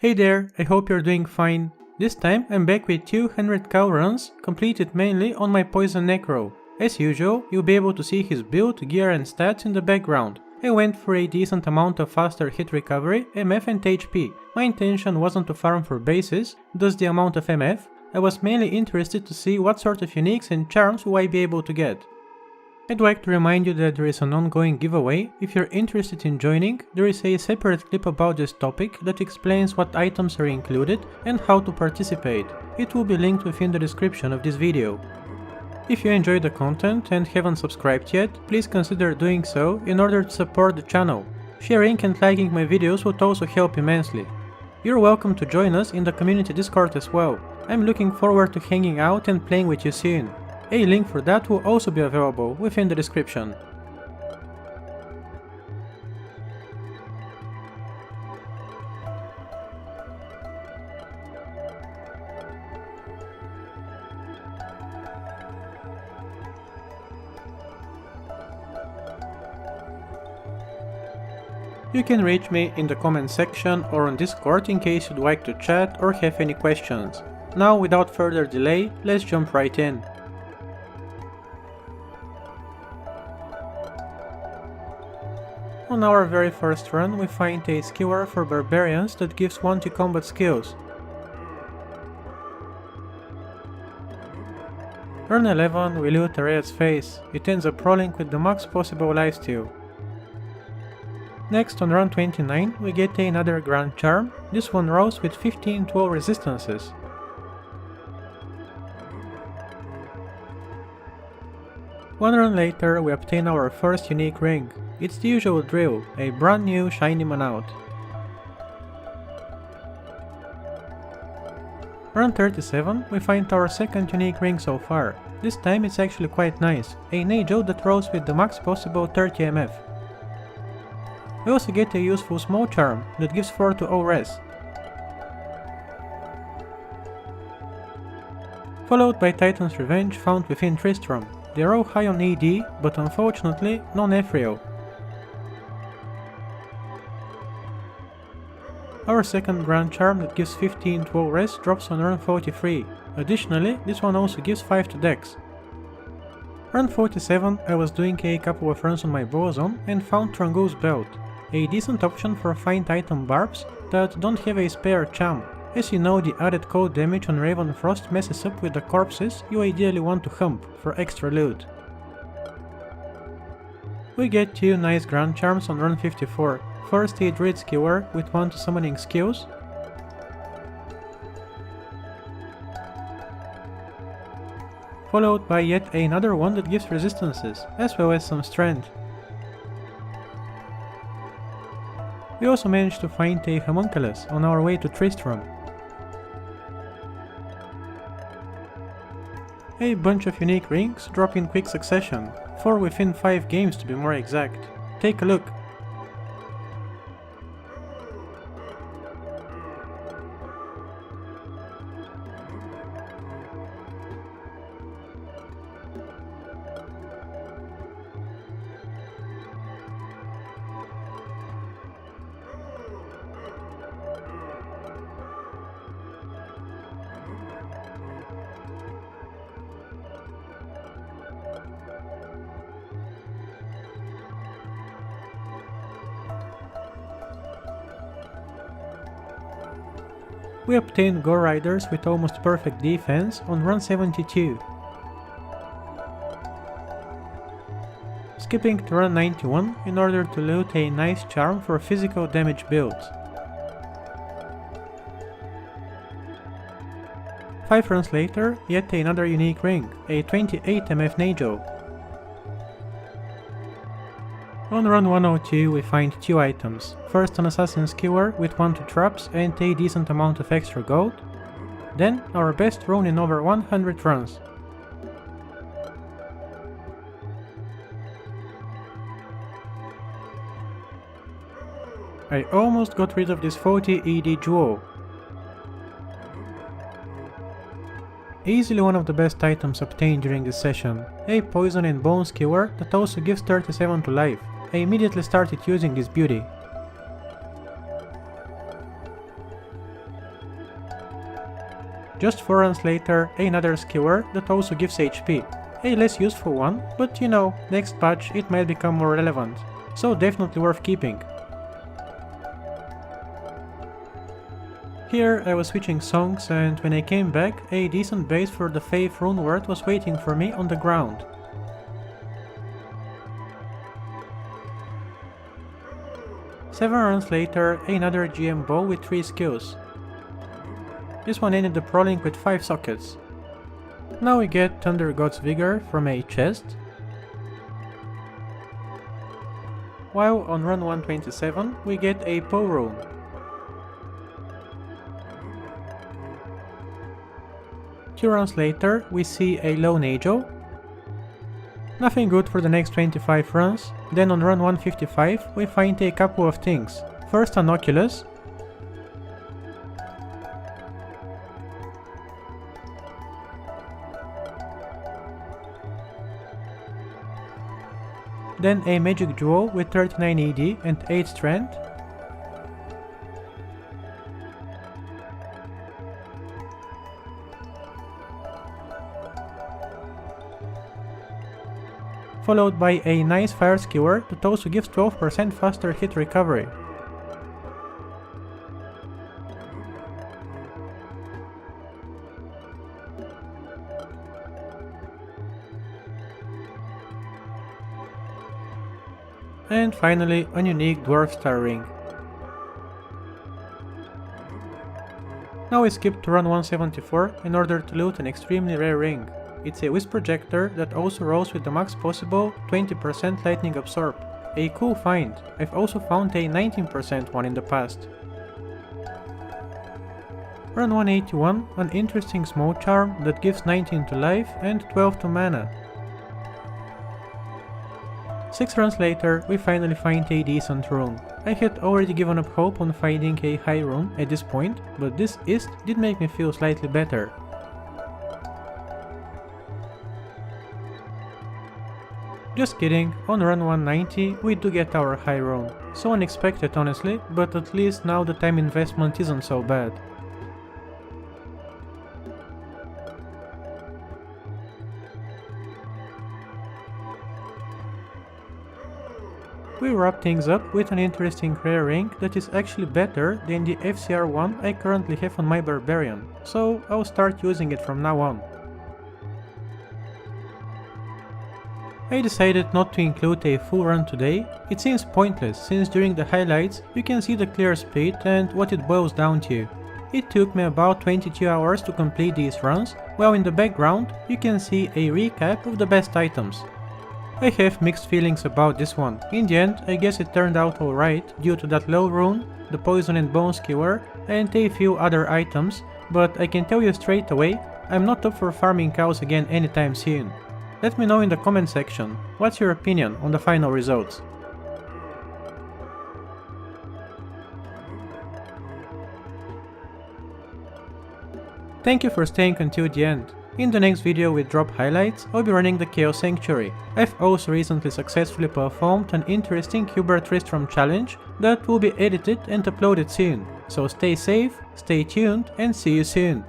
Hey there, I hope you're doing fine. This time I'm back with 200 cow runs, completed mainly on my Poison Necro. As usual, you'll be able to see his build, gear and stats in the background. I went for a decent amount of faster hit recovery, MF and HP. My intention wasn't to farm for bases, thus the amount of MF. I was mainly interested to see what sort of uniques and charms will I be able to get. I'd like to remind you that there is an ongoing giveaway. If you're interested in joining, there is a separate clip about this topic that explains what items are included and how to participate. It will be linked within the description of this video. If you enjoy the content and haven't subscribed yet, please consider doing so in order to support the channel. Sharing and liking my videos would also help immensely. You're welcome to join us in the community Discord as well. I'm looking forward to hanging out and playing with you soon. A link for that will also be available within the description. You can reach me in the comment section or on Discord in case you'd like to chat or have any questions. Now, without further delay, let's jump right in. On our very first run, we find a skewer for barbarians that gives 1 to combat skills. Run 11, we loot Area's face. It ends up rolling with the max possible lifesteal. Next, on run 29, we get another Grand Charm. This one rolls with 15 to all resistances. One run later, we obtain our first unique ring. It's the usual drill, a brand new shiny Manaut. Run 37, we find our second unique ring so far. This time it's actually quite nice, a Nagel that rolls with the max possible 30 MF. We also get a useful small charm that gives 4 to all res. Followed by Titan's Revenge found within Tristram. They are all high on AD, but unfortunately non-ethereal. Our second Grand Charm that gives 15 to all res drops on run 43. Additionally, this one also gives 5 to dex. Run 47, I was doing a couple of runs on my Boazon and found Trangul's Belt, a decent option for fine Titan barbs that don't have a spare charm. As you know, the added cold damage on Raven Frost messes up with the corpses you ideally want to hump for extra loot. We get 2 nice Grand Charms on run 54. First a Druid Skewer with 1 to summoning skills. Followed by yet another one that gives resistances, as well as some strength. We also managed to find a Homunculus on our way to Tristram. A bunch of unique rings drop in quick succession, 4 within 5 games to be more exact. Take a look. We obtained Gore Riders with almost perfect defense on run 72. Skipping to run 91 in order to loot a nice charm for physical damage builds. 5 runs later, yet another unique ring, a 28 MF Nagel. On run 102 we find 2 items. First an Assassin's Skewer with 1 to traps and a decent amount of extra gold. Then our best rune in over 100 runs. I almost got rid of this 40 ED jewel. Easily one of the best items obtained during this session, a Poison and Bone Skewer that also gives 37 to life. I immediately started using this beauty. Just 4 runs later, another skewer that also gives HP. A less useful one, but you know, next patch it might become more relevant, so definitely worth keeping. Here I was switching songs, and when I came back, a decent base for the Faith rune word was waiting for me on the ground. Seven runs later, another GM bow with 3 skills. This one ended the prolink with 5 sockets. Now we get Thunder God's Vigor from a chest. While on run 127 we get a Poe rune. Two runs later we see a Lone Angel. Nothing good for the next 25 runs. Then on run 155 we find a couple of things. First an Oculus. Then a Magic Jewel with 39 AD and 8 Strength. Followed by a nice Fire Skewer that also gives 12% faster hit recovery. And finally, a unique Dwarf Star Ring. Now we skip to run 174 in order to loot an extremely rare ring. It's a Wisp Projector that also rolls with the max possible 20% Lightning Absorb. A cool find. I've also found a 19% one in the past. Run 181, an interesting Smoke Charm that gives 19 to life and 12 to mana. 6 runs later, we finally find a decent rune. I had already given up hope on finding a high rune at this point, but this Ist did make me feel slightly better. Just kidding, on run 190 we do get our high rune. So unexpected honestly, but at least now the time investment isn't so bad. We wrap things up with an interesting rare ring that is actually better than the FCR one I currently have on my Barbarian, so I'll start using it from now on. I decided not to include a full run today. It seems pointless since during the highlights you can see the clear speed and what it boils down to. It took me about 22 hours to complete these runs, while in the background you can see a recap of the best items. I have mixed feelings about this one. In the end, I guess it turned out alright due to that low rune, the Poison and Bone Skewer, and a few other items, but I can tell you straight away, I'm not up for farming cows again anytime soon. Let me know in the comment section, what's your opinion on the final results? Thank you for staying until the end. In the next video with drop highlights, I'll be running the Chaos Sanctuary. I've also recently successfully performed an interesting Hubert Tristram challenge that will be edited and uploaded soon. So stay safe, stay tuned, and see you soon.